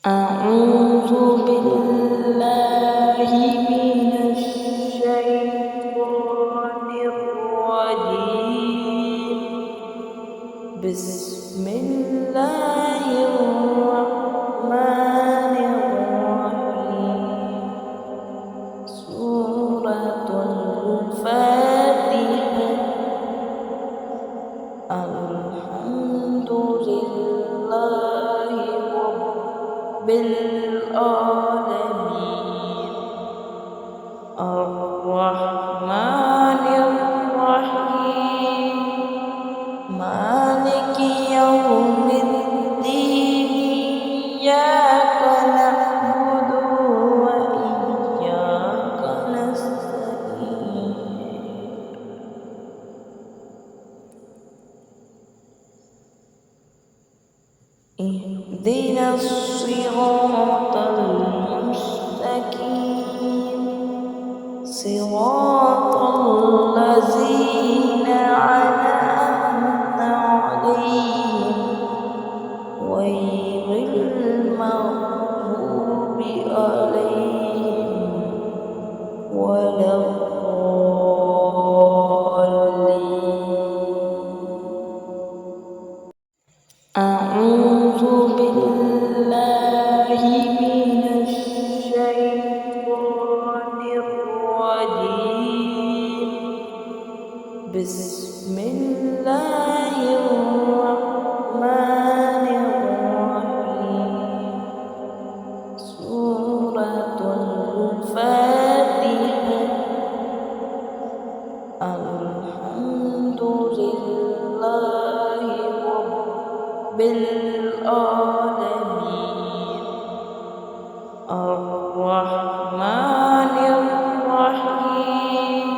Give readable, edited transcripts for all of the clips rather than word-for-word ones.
أعوذ بالله من الشيطان الرجيم. بسم الله الرحمن الرحيم. سورة الفاتحة. الحمد لله رب العالمين. الرحمن الرحيم. مالك يوم الدين. إياك نعبد وإياك نستعين. اهدنا الصراط المستقيم. صراط الذين أنعمت عليهم غير المغضوب عليهم ولا الضالين. أعوذ بالله من الشيطان الرجيم. بسم الله الرحمن الرحيم. سورة الفاتحة. الحمد لله رب العالمين. الرحمن الرحيم.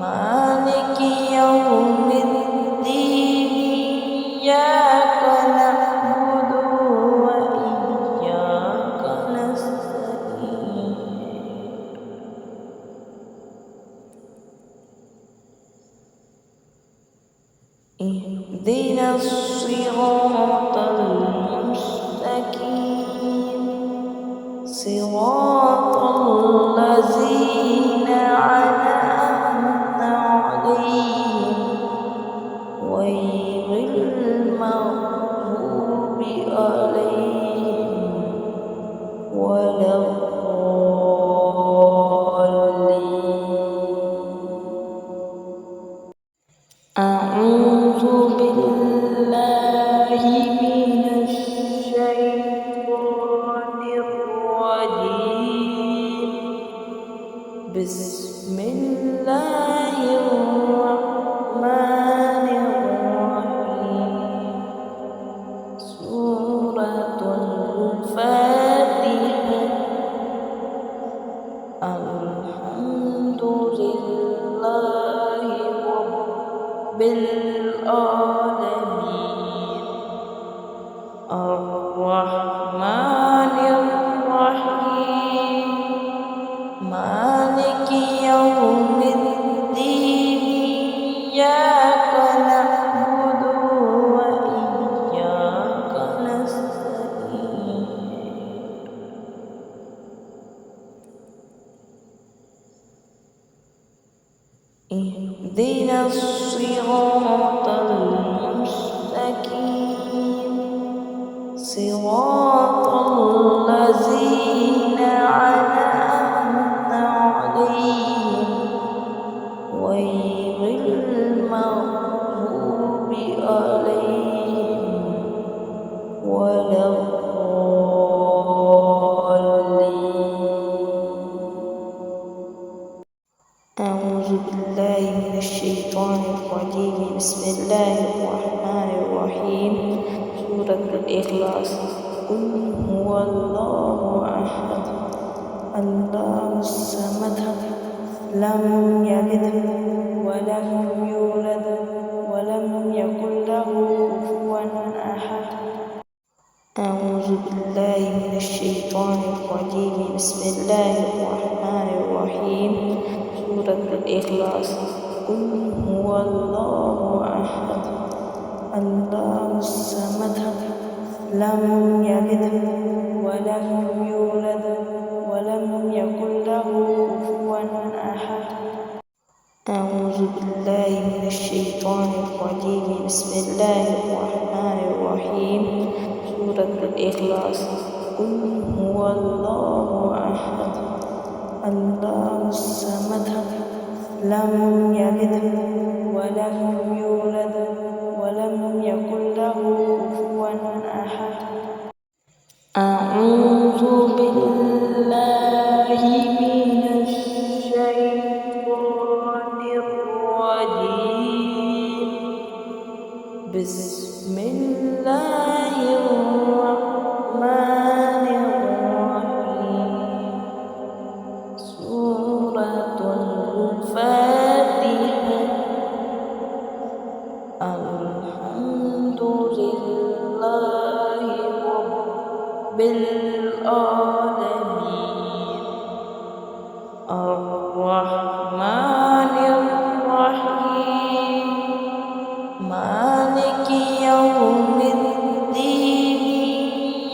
مالك يوم الدين. إياك نعبد وإياك نستعين. اهدنا الصراط المستقيم. صراط الذين أنعمت عليهم غير المغضوب عليهم ولا الضالين. أعوذ بالله من الشيطان الرجيم. بسم الله الرحمن الرحيم. سورة الفاتحة. الحمد لله رب العالمين. الرحمن الرحيم. مالك يوم الدين. إياك نعبد وإياك نستعين. اهدنا الصراط المستقيم. صراط الذين أنعمت عليهم غير المغضوب عليهم ولا الضالين. أعوذ بالله من الشيطان الرجيم. بسم الله الرحمن الرحيم. سورة الإخلاص. قل هو الله أحد الله الصمد لم يلد ولم يولد ولم يكن له كفوا أحد. أعوذ بالله من الشيطان الرجيم. بسم الله الرحمن الرحيم. سورة الإخلاص. قل هو الله أحد الله الصمد لم يلد ولم يولد ولم يكن له كفوا أحد. أعوذ بالله من الشيطان الرجيم. بسم الله الرحمن الرحيم. سورة الإخلاص. قل هو الله أحد الله الصمد لم يلد ولم يولد ولم يكن له كفوا أحد. أعوذ بالله من الشيطان الرجيم. بسم الله الرحمن الرحيم. سورة الفاتحة. الحمد لله رب العالمين.